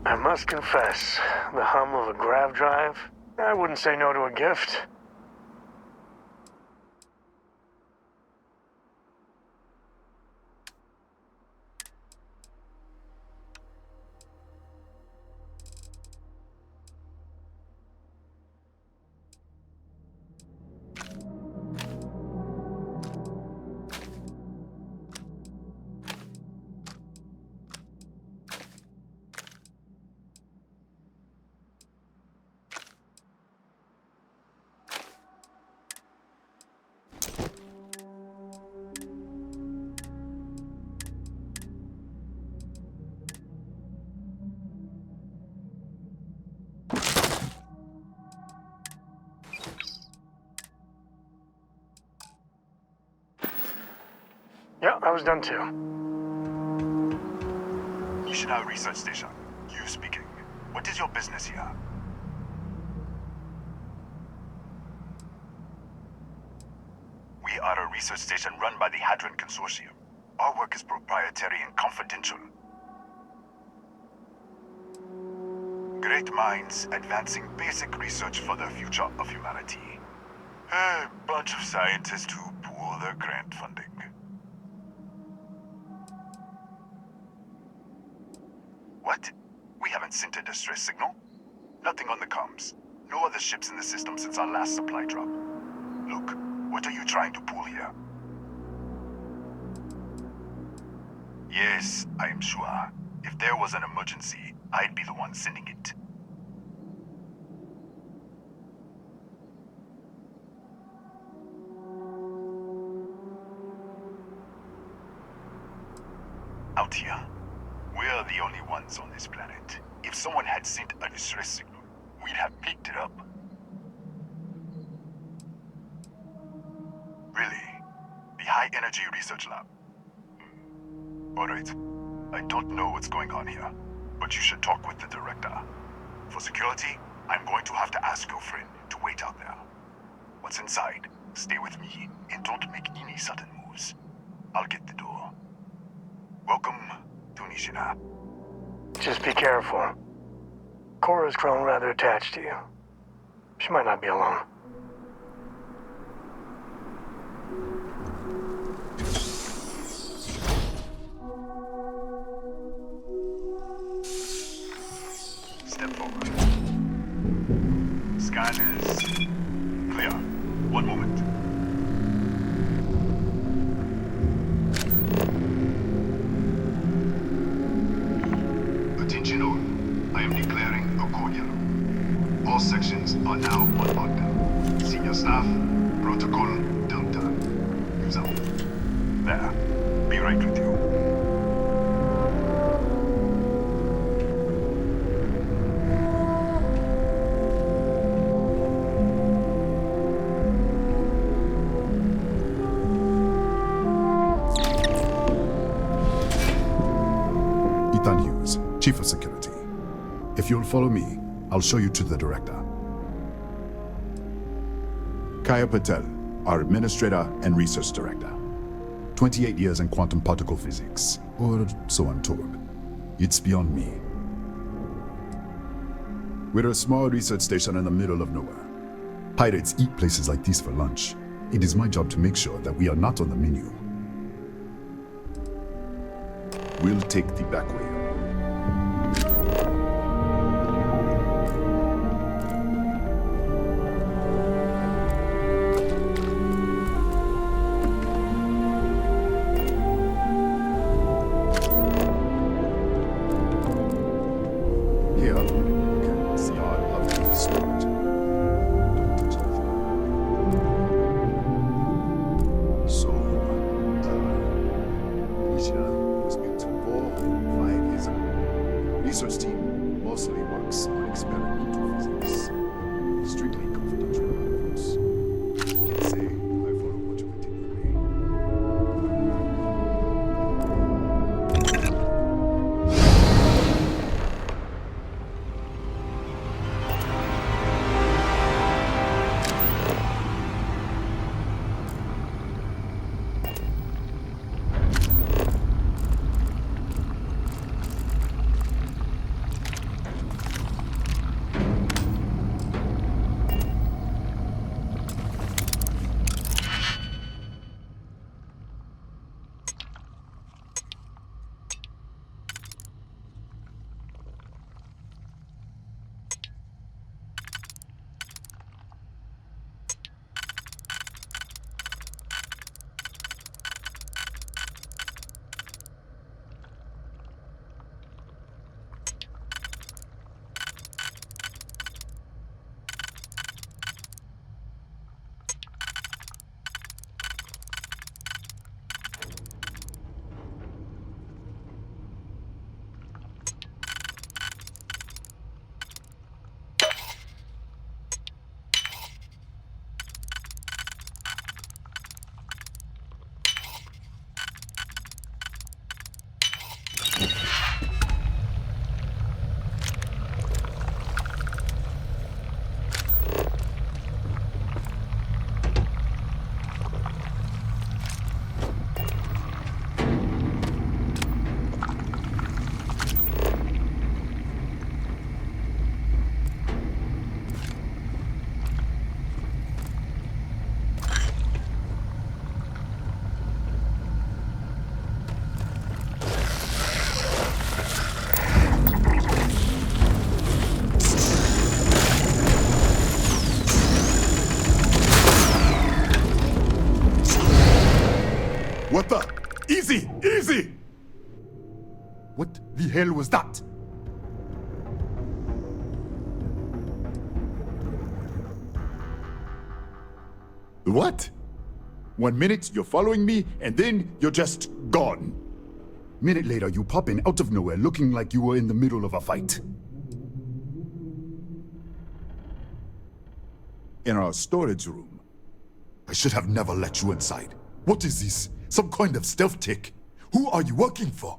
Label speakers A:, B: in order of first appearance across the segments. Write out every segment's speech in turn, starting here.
A: I must confess, the hum of a grav drive, I wouldn't say no to a gift. Yeah, I was done too.
B: Nishina Research Station. You speaking. What is your business here? We are a research station run by the Hadron Consortium. Our work is proprietary and confidential. Great minds advancing basic research for the future of humanity. A bunch of scientists who pool their grant funding. What? We haven't sent a distress signal? Nothing on the comms. No other ships in the system since our last supply drop. Look, what are you trying to pull here? Yes, I am sure. If there was an emergency, I'd be the one sending it. Out here, we're the only ones on this planet. If someone had sent a distress signal, we'd have picked it up. Really? The High Energy Research Lab? Alright. I don't know what's going on here, but you should talk with the director. For security, I'm going to have to ask your friend to wait out there. What's inside, stay with me, and don't make any sudden moves. I'll get the door. Welcome to Nishina.
A: Just be careful. Cora's grown rather attached to you. She might not be alone.
B: Step forward. Scan is clear. One moment. Attention all. I am declaring a cordial. All sections are now on lockdown. Senior staff, protocol, downtime. Missão. There. Be right with you.
C: Chief of Security. If you'll follow me, I'll show you to the director. Kaya Patel, our Administrator and Research Director. 28 years in quantum particle physics, or so I'm told. It's beyond me. We're a small research station in the middle of nowhere. Pirates eat places like these for lunch. It is my job to make sure that we are not on the menu. We'll take the back way. hell was that? What? 1 minute, you're following me, and then you're just gone. Minute later, you pop in out of nowhere looking like you were in the middle of a fight. In our storage room. I should have never let you inside. What is this? Some kind of stealth tick? Who are you working for?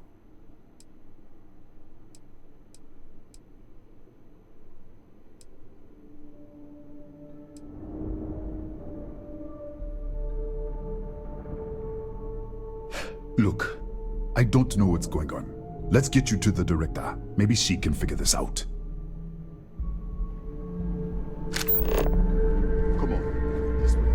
C: Look, I don't know what's going on. Let's get you to the director. Maybe she can figure this out. Come on, this way.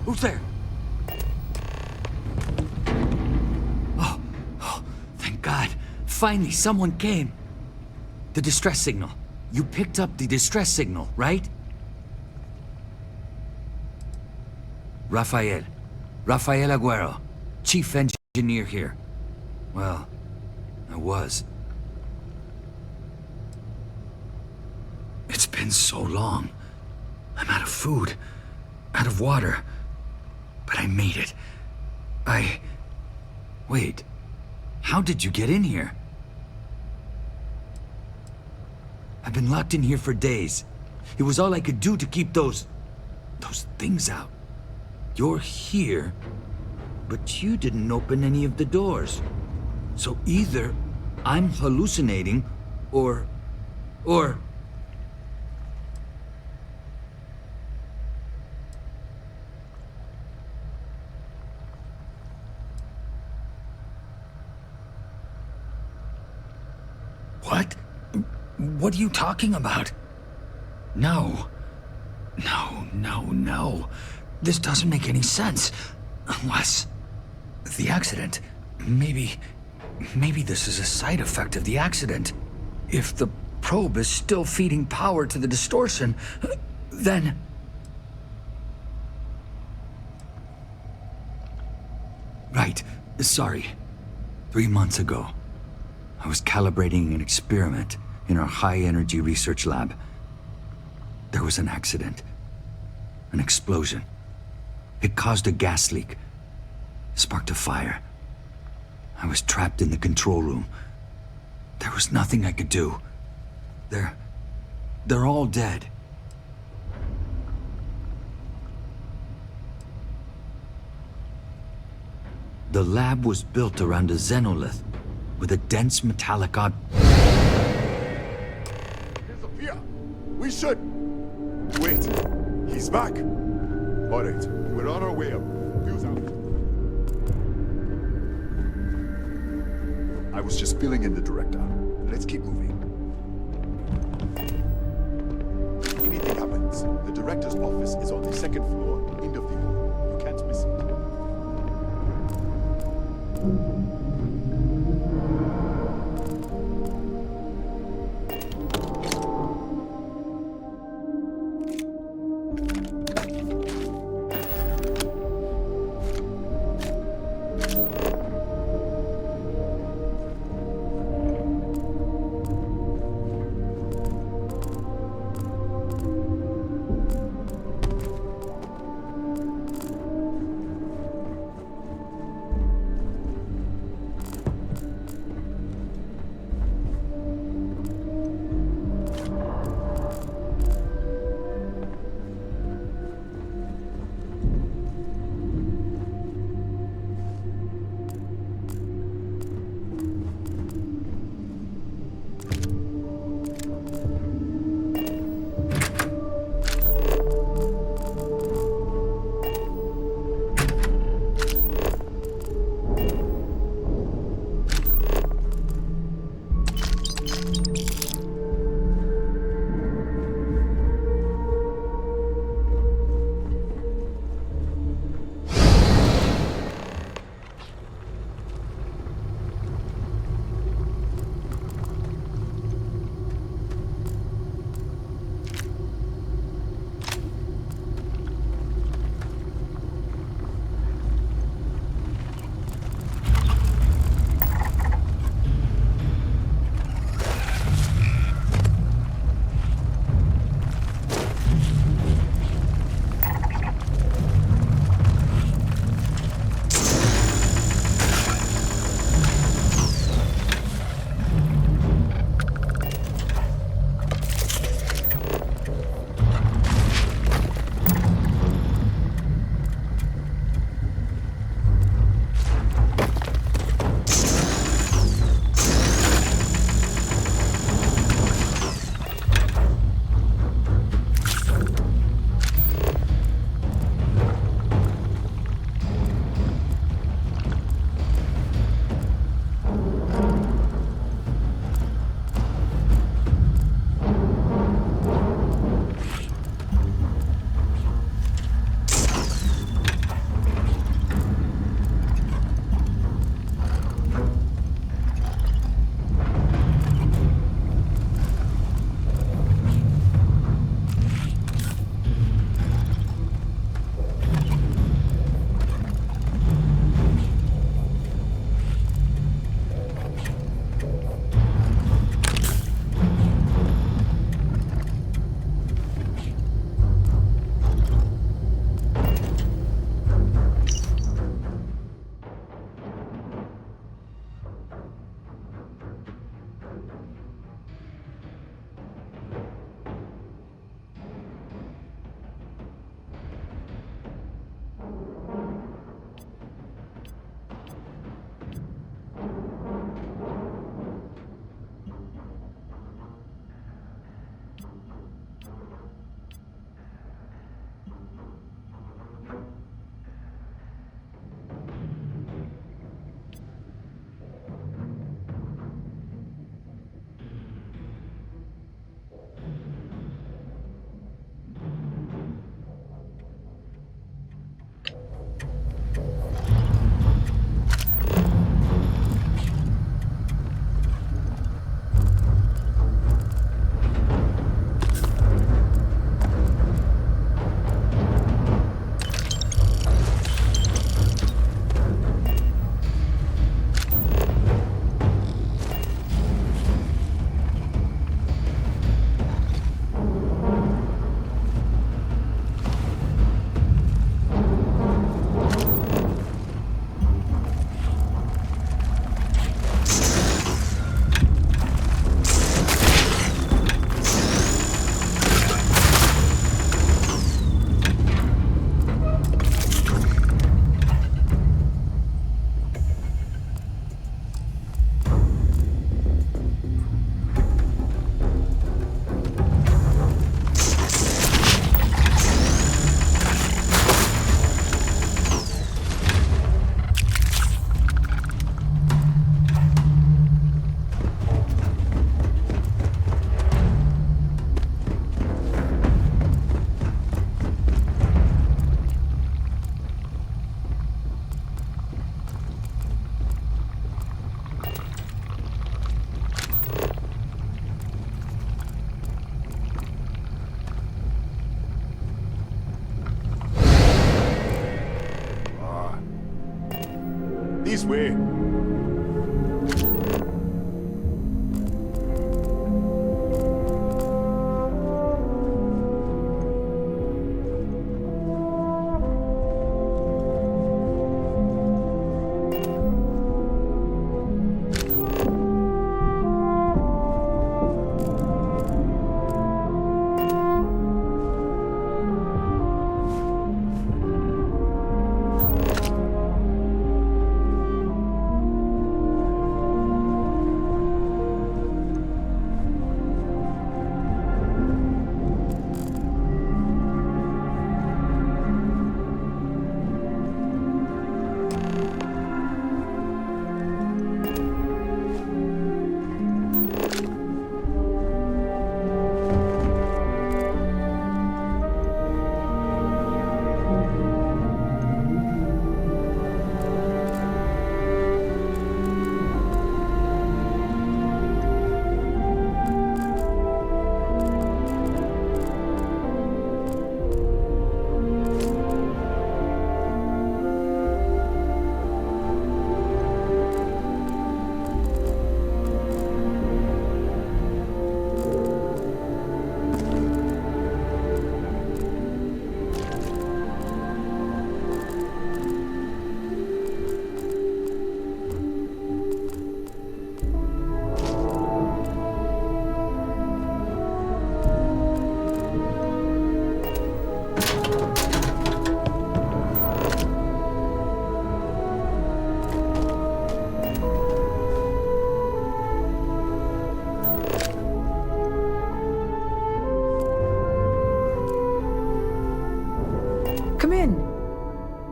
D: Who's there? Oh, thank God. Finally, someone came. The distress signal. You picked up the distress signal, right? Rafael Aguero, chief engineer here. Well, I was. It's been so long. I'm out of food, out of water. But I made it. Wait. How did you get in here? I've been locked in here for days. It was all I could do to keep those things out. You're here, but you didn't open any of the doors. So either I'm hallucinating, or... What? What are you talking about? No. This doesn't make any sense. Unless... the accident. Maybe this is a side effect of the accident. If the probe is still feeding power to the distortion, then... Right. Sorry. 3 months ago, I was calibrating an experiment in our high-energy research lab. There was an accident. An explosion. It caused a gas leak. Sparked a fire. I was trapped in the control room. There was nothing I could do. They're all dead. The lab was built around a xenolith with a dense metallic
C: Disappear! We should... Wait, he's back! Alright, we're on our way up. Fuse out. I was just filling in the director. Let's keep moving. If anything happens, the director's office is on the second floor, end of the hall. You can't miss it. This way.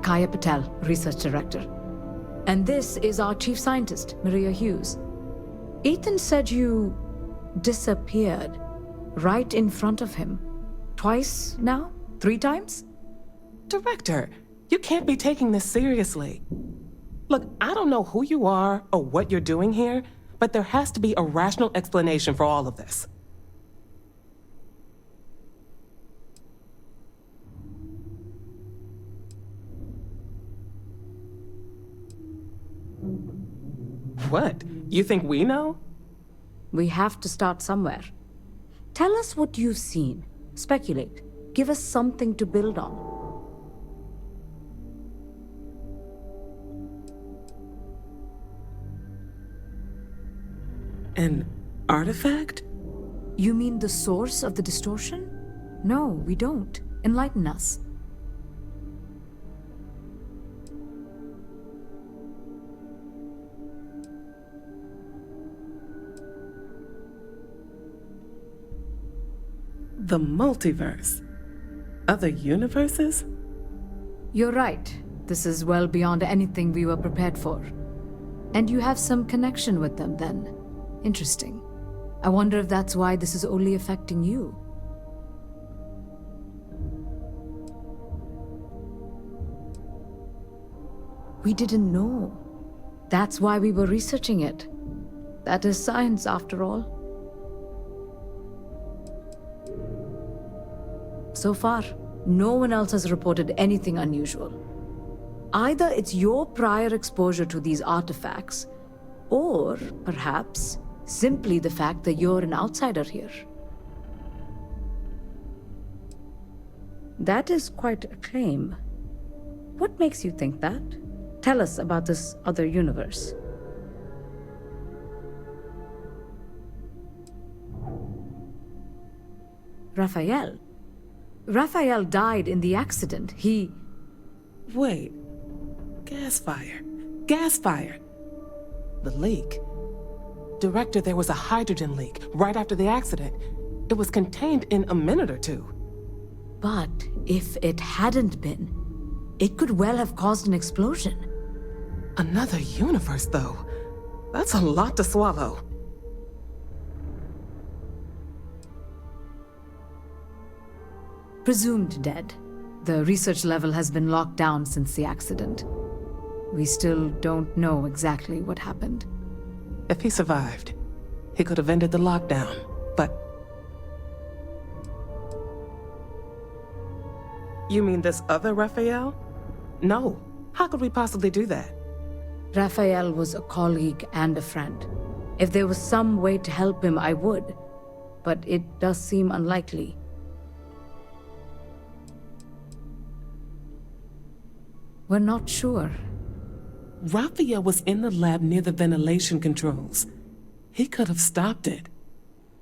E: Kaya Patel, Research Director. And this is our Chief Scientist, Maria Hughes. Ethan said you disappeared right in front of him. Twice now? 3 times?
F: Director, you can't be taking this seriously. Look, I don't know who you are or what you're doing here, but there has to be a rational explanation for all of this. What? You think we know?
E: We have to start somewhere. Tell us what you've seen. Speculate. Give us something to build on.
F: An artifact?
E: You mean the source of the distortion? No, we don't. Enlighten us.
F: The multiverse. Other universes?
E: You're right. This is well beyond anything we were prepared for. And you have some connection with them then. Interesting. I wonder if that's why this is only affecting you. We didn't know. That's why we were researching it. That is science, after all. So far, no one else has reported anything unusual. Either it's your prior exposure to these artifacts, or perhaps simply the fact that you're an outsider here. That is quite a claim. What makes you think that? Tell us about this other universe. Raphael. Raphael died in the accident. He...
F: Wait. Gas fire. Gas fire. The leak. Director, there was a hydrogen leak right after the accident. It was contained in a minute or 2.
E: But if it hadn't been, it could well have caused an explosion.
F: Another universe, though. That's a lot to swallow.
E: Presumed dead. The research level has been locked down since the accident. We still don't know exactly what happened.
F: If he survived, he could have ended the lockdown, but... You mean this other Raphael? No. How could we possibly do that?
E: Raphael was a colleague and a friend. If there was some way to help him, I would. But it does seem unlikely. We're not sure.
F: Raphael was in the lab near the ventilation controls. He could have stopped it.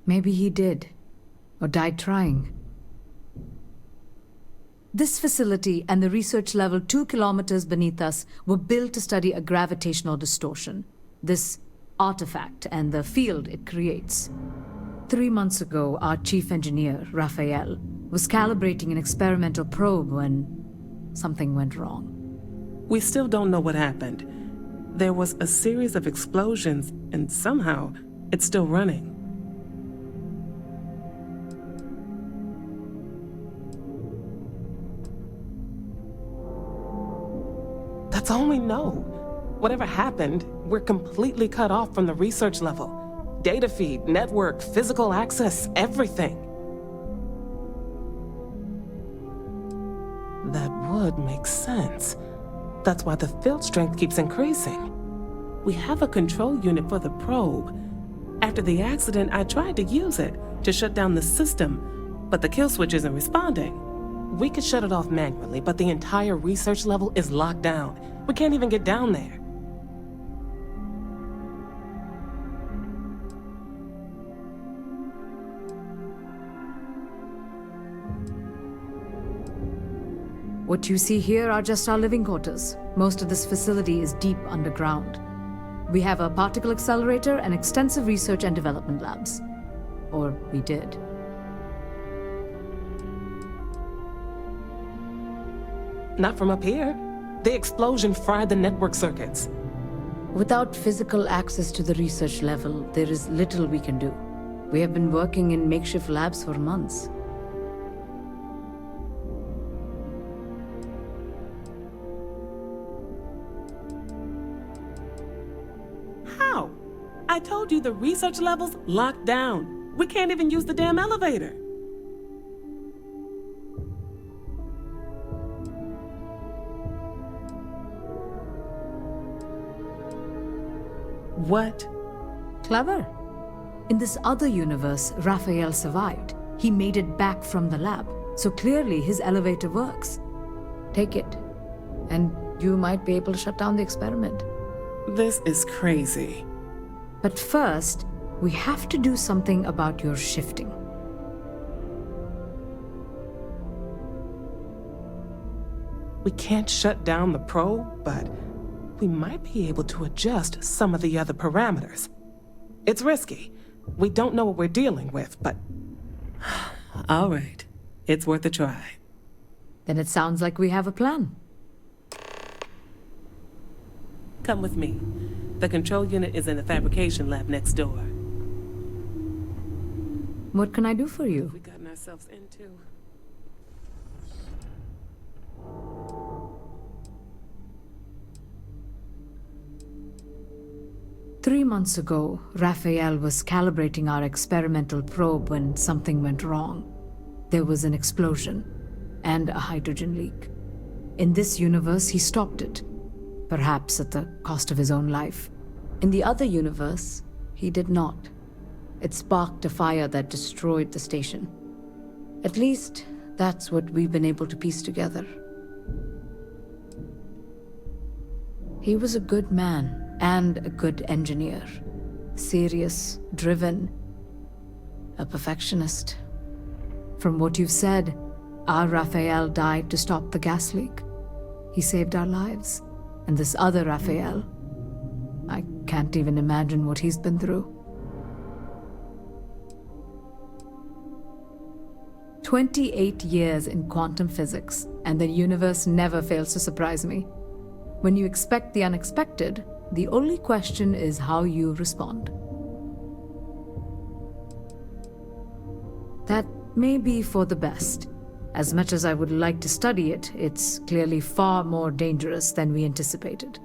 E: Maybe he did. Or died trying. This facility and the research level 2 kilometers beneath us were built to study a gravitational distortion. This artifact and the field it creates. 3 months ago, our chief engineer, Raphael, was calibrating an experimental probe when something went wrong.
F: We still don't know what happened. There was a series of explosions, and somehow, it's still running. That's all we know. Whatever happened, we're completely cut off from the research level. Data feed, network, physical access, everything. That would make sense. That's why the field strength keeps increasing. We have a control unit for the probe. After the accident, I tried to use it to shut down the system, but the kill switch isn't responding. We could shut it off manually, but the entire research level is locked down. We can't even get down there.
E: What you see here are just our living quarters. Most of this facility is deep underground. We have a particle accelerator and extensive research and development labs. Or we did.
F: Not from up here. The explosion fried the network circuits.
E: Without physical access to the research level, there is little we can do. We have been working in makeshift labs for months.
F: How? I told you the research level's locked down. We can't even use the damn elevator. What?
E: Clever. In this other universe, Raphael survived. He made it back from the lab, so clearly his elevator works. Take it, and you might be able to shut down the experiment.
F: This is crazy.
E: But first, we have to do something about your shifting.
F: We can't shut down the probe, but we might be able to adjust some of the other parameters. It's risky. We don't know what we're dealing with, but... All right. It's worth a try.
E: Then it sounds like we have a plan.
F: Come with me. The control unit is in the fabrication lab next door.
E: What can I do for you?
F: We've gotten ourselves into...
E: 3 months ago, Raphael was calibrating our experimental probe when something went wrong. There was an explosion and a hydrogen leak. In this universe, he stopped it, perhaps at the cost of his own life. In the other universe, he did not. It sparked a fire that destroyed the station. At least, that's what we've been able to piece together. He was a good man and a good engineer. Serious, driven, a perfectionist. From what you've said, our Raphael died to stop the gas leak. He saved our lives. And this other Raphael, I can't even imagine what he's been through. 28 years in quantum physics, and the universe never fails to surprise me. When you expect the unexpected, the only question is how you respond. That may be for the best. As much as I would like to study it, it's clearly far more dangerous than we anticipated.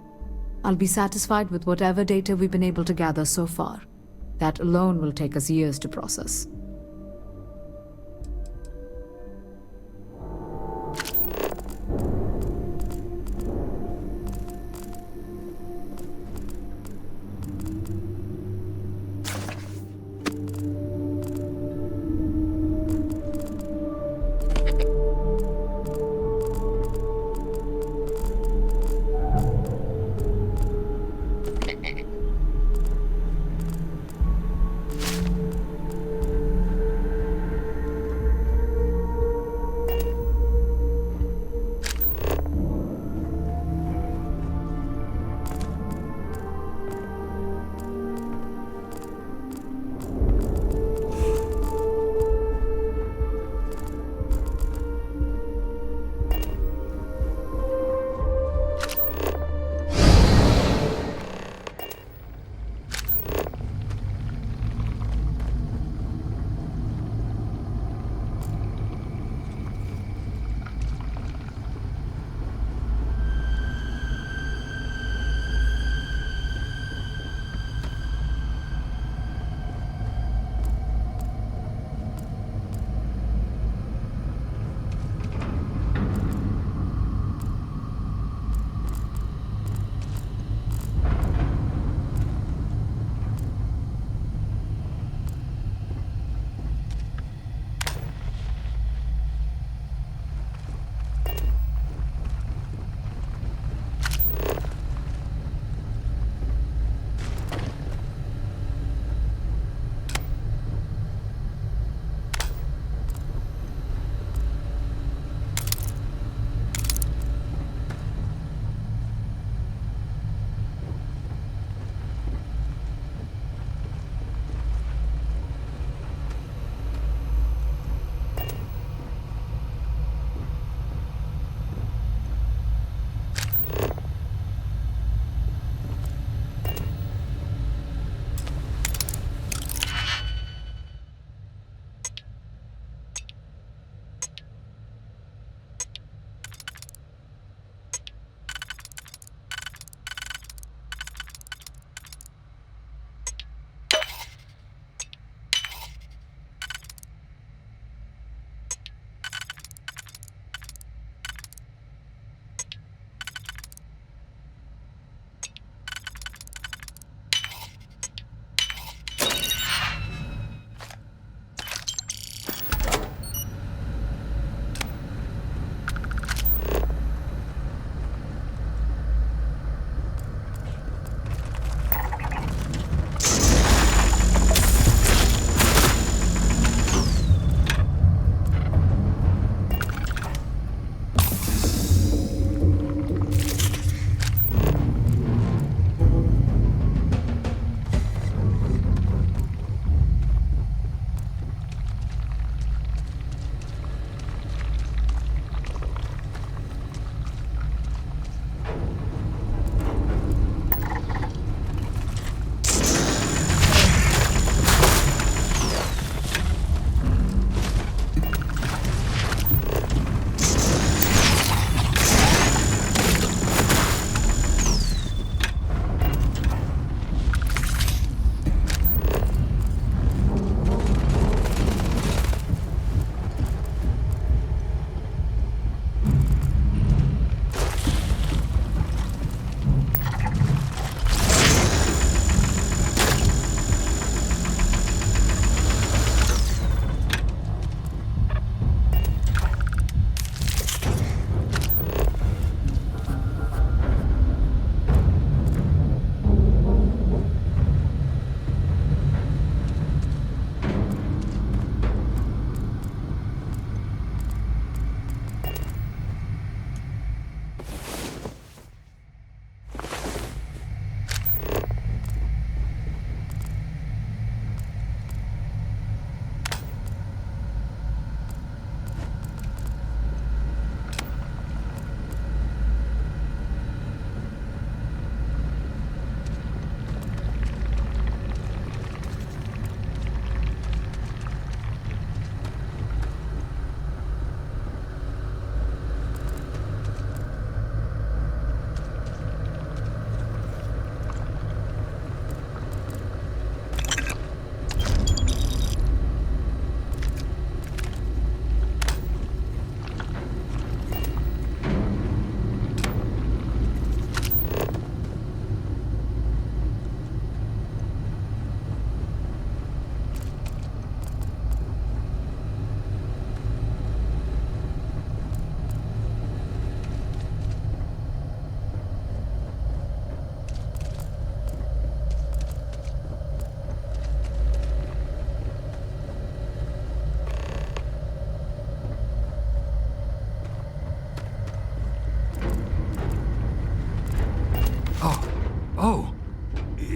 E: I'll be satisfied with whatever data we've been able to gather so far. That alone will take us years to process.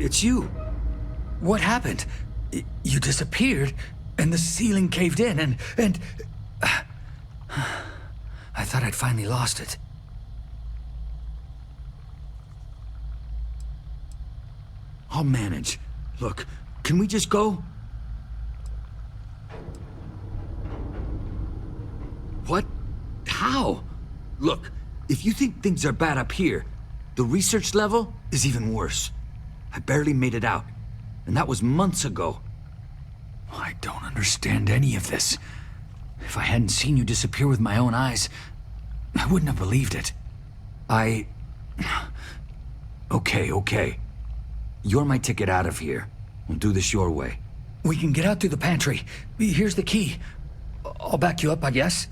D: it's you. What happened? You disappeared, and the ceiling caved in, and... I thought I'd finally lost it. I'll manage. Look, can we just go? What? How? Look, if you think things are bad up here, the research level is even worse. I barely made it out, and that was months ago. I don't understand any of this. If I hadn't seen you disappear with my own eyes, I wouldn't have believed it. Okay. You're my ticket out of here. We'll do this your way. We can get out through the pantry. Here's the key. I'll back you up, I guess.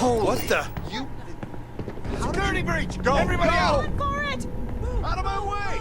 G: What the? You... Security breach! Go! Everybody out!
H: For it!
G: Out of my way!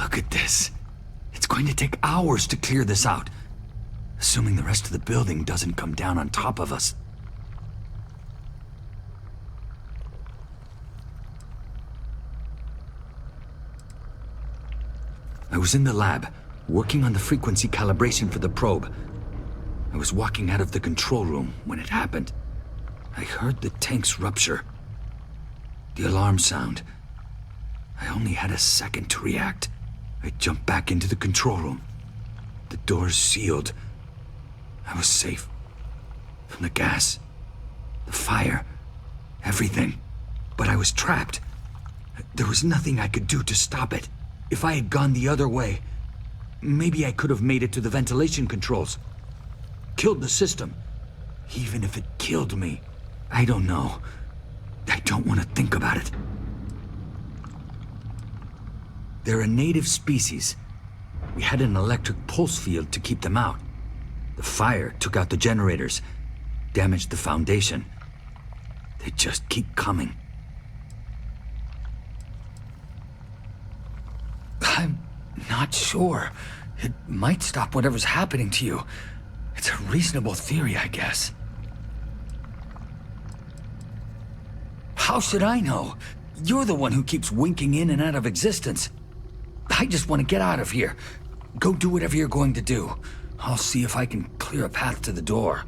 D: Look at this. It's going to take hours to clear this out. Assuming the rest of the building doesn't come down on top of us. I was in the lab, working on the frequency calibration for the probe. I was walking out of the control room when it happened. I heard the tanks rupture. The alarm sound. I only had a second to react. I jumped back into the control room. The doors sealed. I was safe. From the gas, the fire, everything. But I was trapped. There was nothing I could do to stop it. If I had gone the other way, maybe I could have made it to the ventilation controls. Killed the system. Even if it killed me, I don't know. I don't want to think about it. They're a native species. We had an electric pulse field to keep them out. The fire took out the generators, damaged the foundation. They just keep coming. I'm not sure. It might stop whatever's happening to you. It's a reasonable theory, I guess. How should I know? You're the one who keeps winking in and out of existence. I just want to get out of here. Go do whatever you're going to do. I'll see if I can clear a path to the door.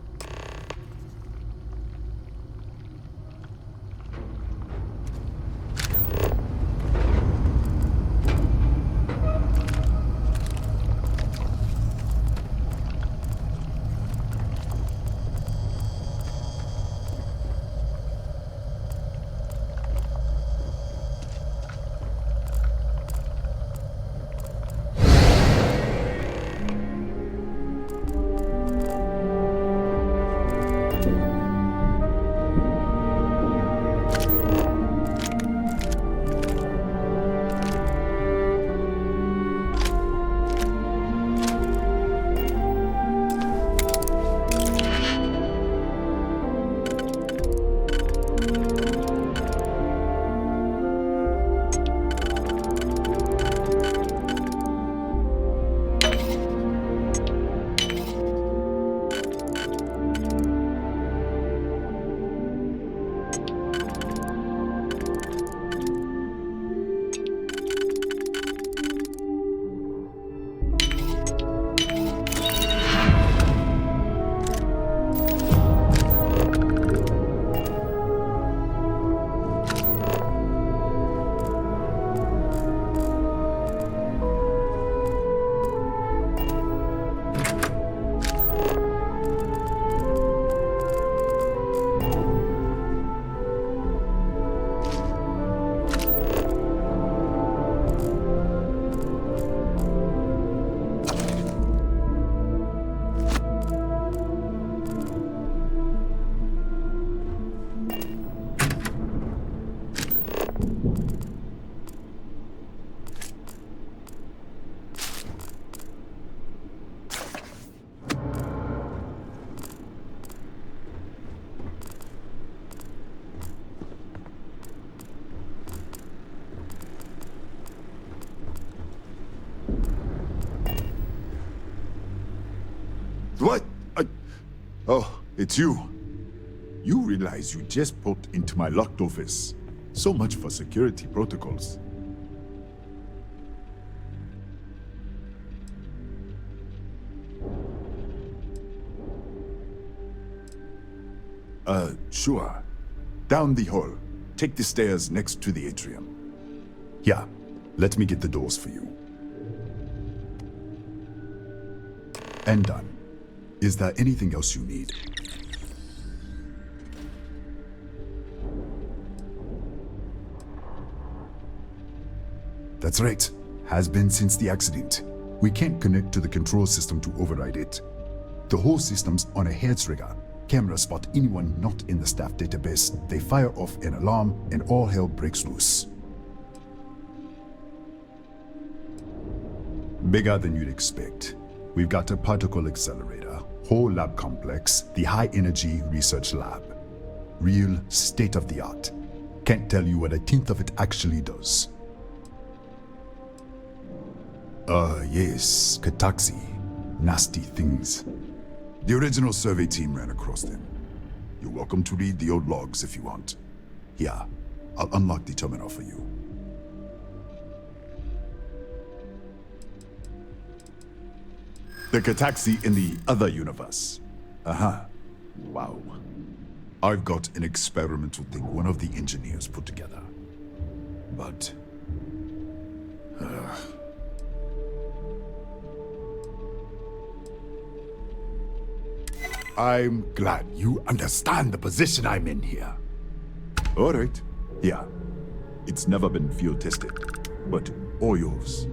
C: What? Oh, it's you. You realize you just poked into my locked office. So much for security protocols. Sure. Down the hall. Take the stairs next to the atrium. Yeah, let me get the doors for you. And done. Is there anything else you need? That's right. Has been since the accident. We can't connect to the control system to override it. The whole system's on a hair trigger. Cameras spot anyone not in the staff database. They fire off an alarm and all hell breaks loose. Bigger than you'd expect. We've got a particle accelerator, whole lab complex, the high energy research lab. Real state of the art. Can't tell you what a tenth of it actually does. Yes, Kataxi. Nasty things. The original survey team ran across them. You're welcome to read the old logs if you want. Here, I'll unlock the terminal for you. The Kataxi in the other universe. Wow. I've got an experimental thing one of the engineers put together. But... I'm glad you understand the position I'm in here. Alright. Yeah. It's never been field tested. But all yours.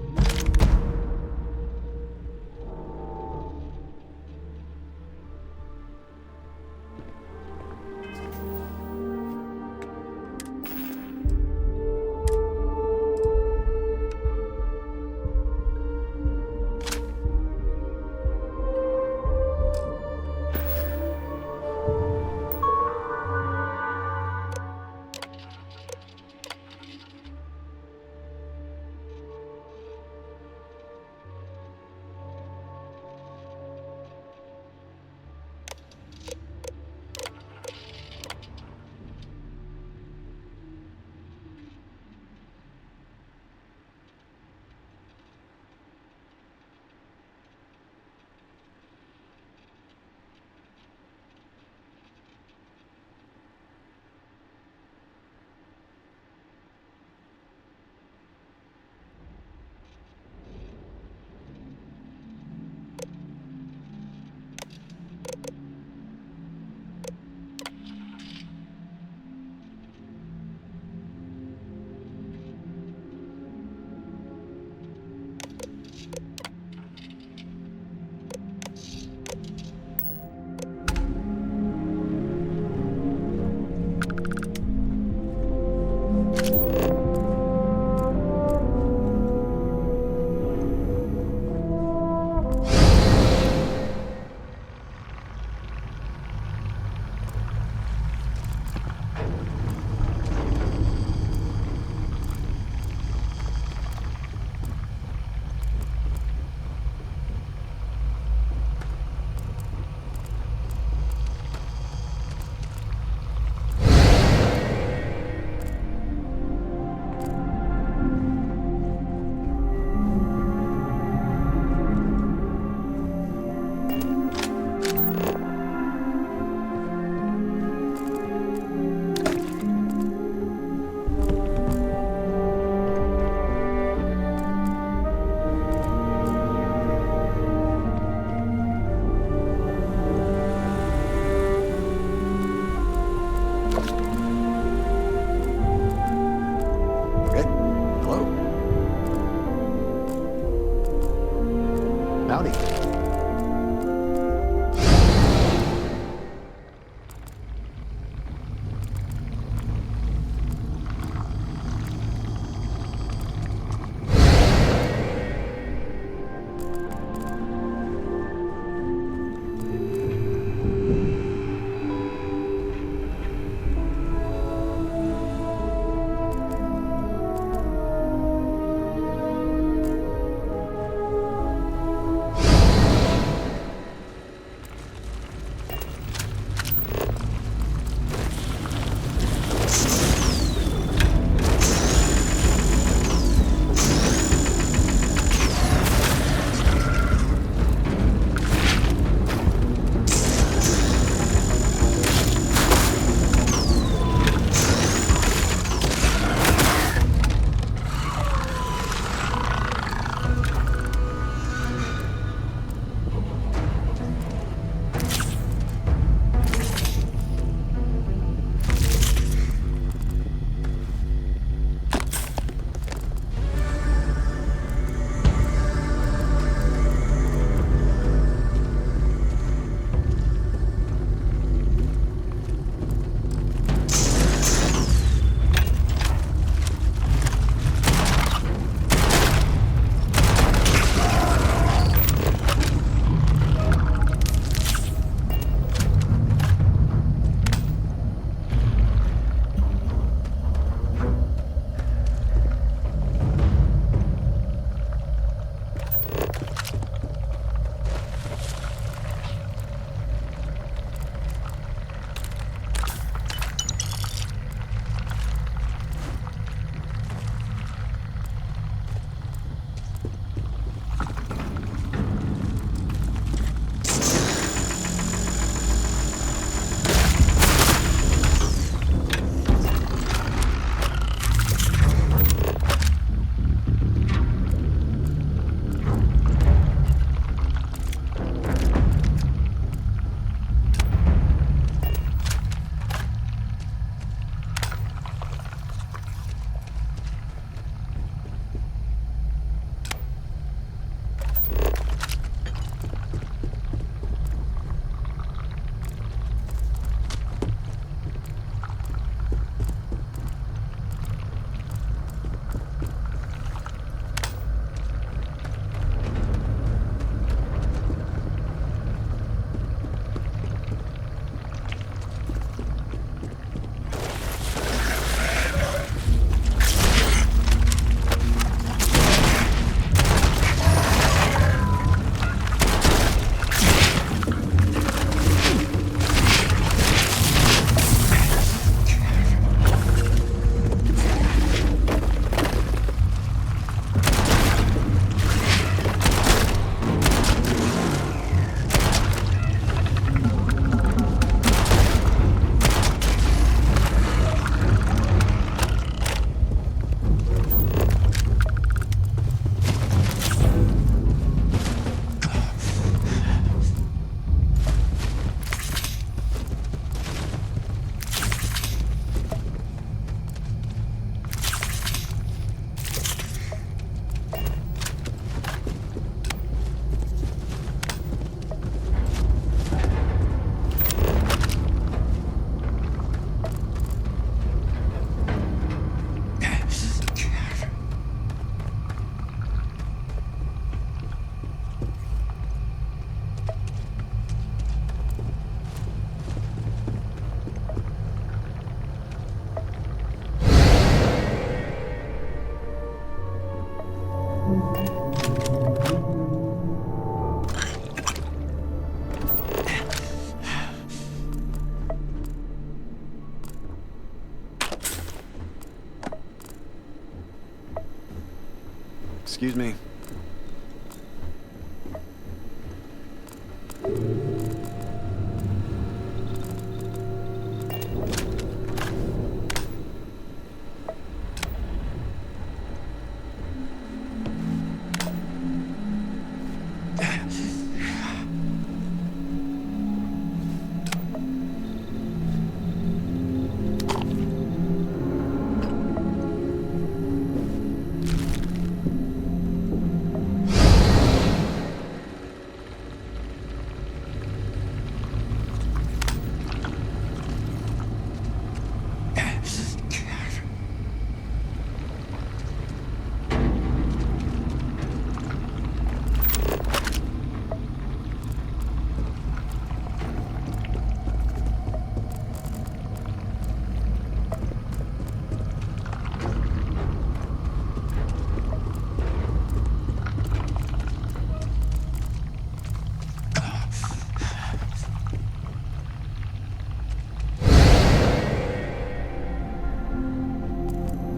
H: Excuse me.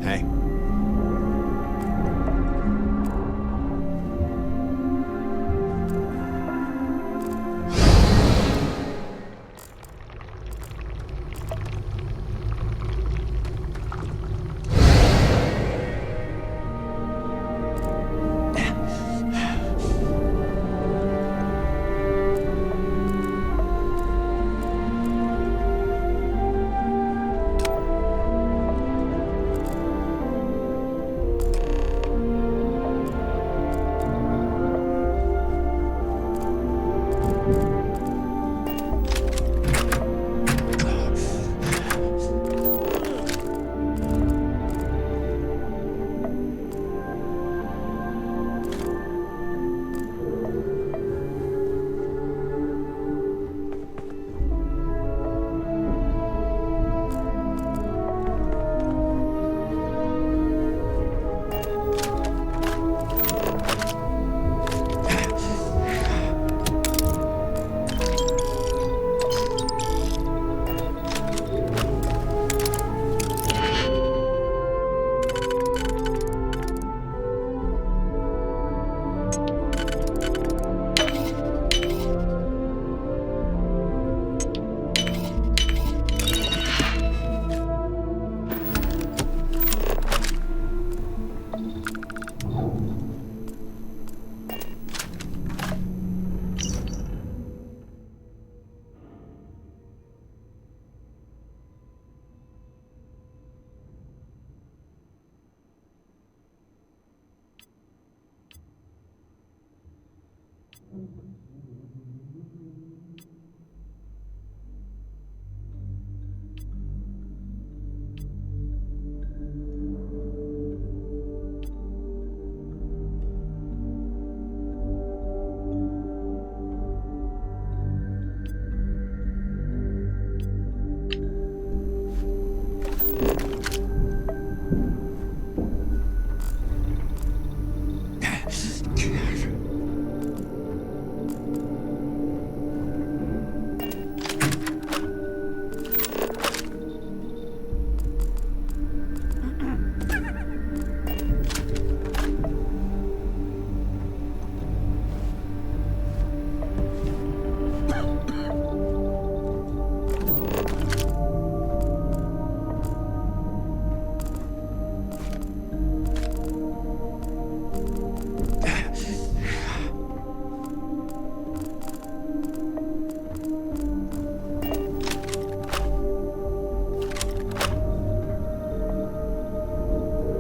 H: Hey.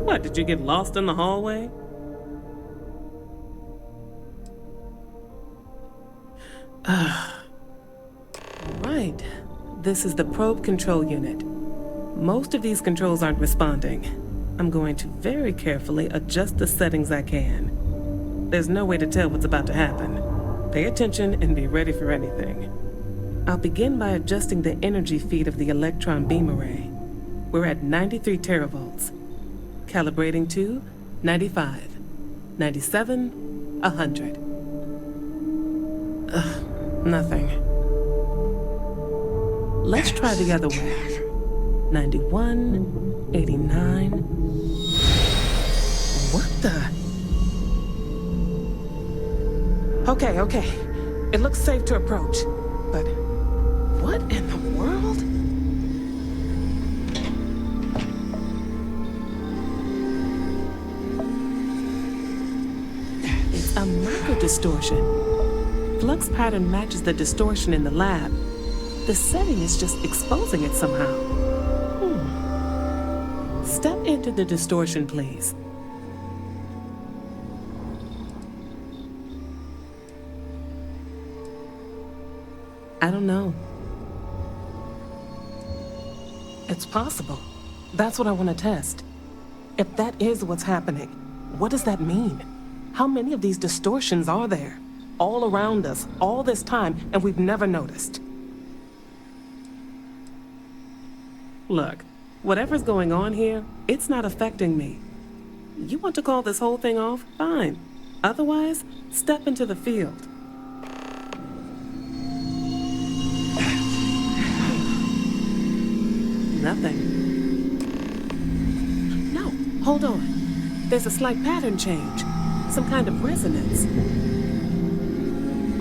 F: What, did you get lost in the hallway? Right. This is the probe control unit. Most of these controls aren't responding. I'm going to very carefully adjust the settings I can. There's no way to tell what's about to happen. Pay attention and be ready for anything. I'll begin by adjusting the energy feed of the electron beam array. We're at 93 teravolts. Calibrating to 95, 97, 100. Nothing. Let's try the other way. 91, 89. What the? Okay. It looks safe to approach. But what in the world? It's a micro-distortion. Flux pattern matches the distortion in the lab. The setting is just exposing it somehow. Step into the distortion, please. I don't know. It's possible. That's what I want to test. If that is what's happening, what does that mean? How many of these distortions are there? All around us, all this time, and we've never noticed. Look, whatever's going on here, it's not affecting me. You want to call this whole thing off? Fine. Otherwise, step into the field. Nothing. No, hold on. There's a slight pattern change. Some kind of resonance.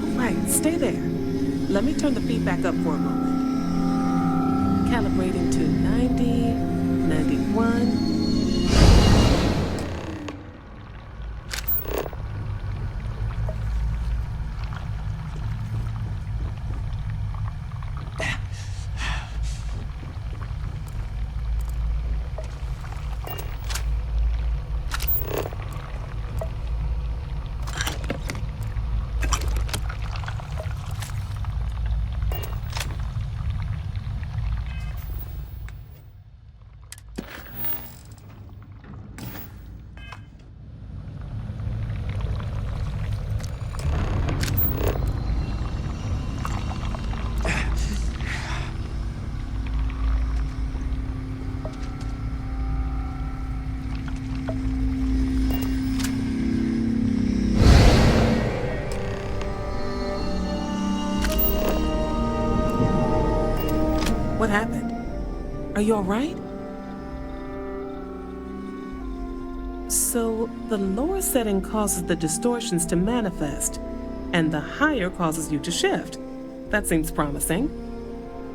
F: All right, stay there. Let me turn the feedback up for a moment. Calibrating to 90, 91. What happened? Are you all right? So, the lower setting causes the distortions to manifest, and the higher causes you to shift. That seems promising.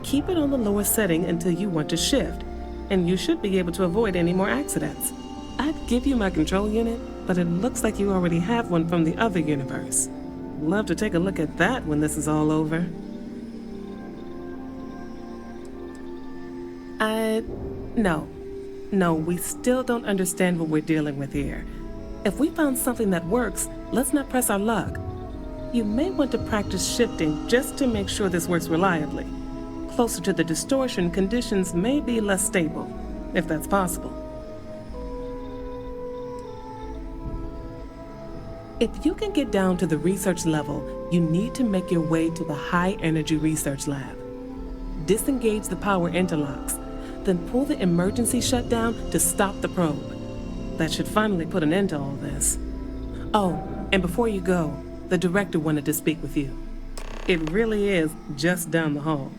F: Keep it on the lower setting until you want to shift, and you should be able to avoid any more accidents. I'd give you my control unit, but it looks like you already have one from the other universe. Love to take a look at that when this is all over. No, we still don't understand what we're dealing with here. If we found something that works, let's not press our luck. You may want to practice shifting just to make sure this works reliably. Closer to the distortion, conditions may be less stable, if that's possible. If you can get down to the research level, you need to make your way to the high-energy research lab. Disengage the power interlocks, then pull the emergency shutdown to stop the probe. That should finally put an end to all this. Oh, and before you go, the director wanted to speak with you. It really is just down the hall.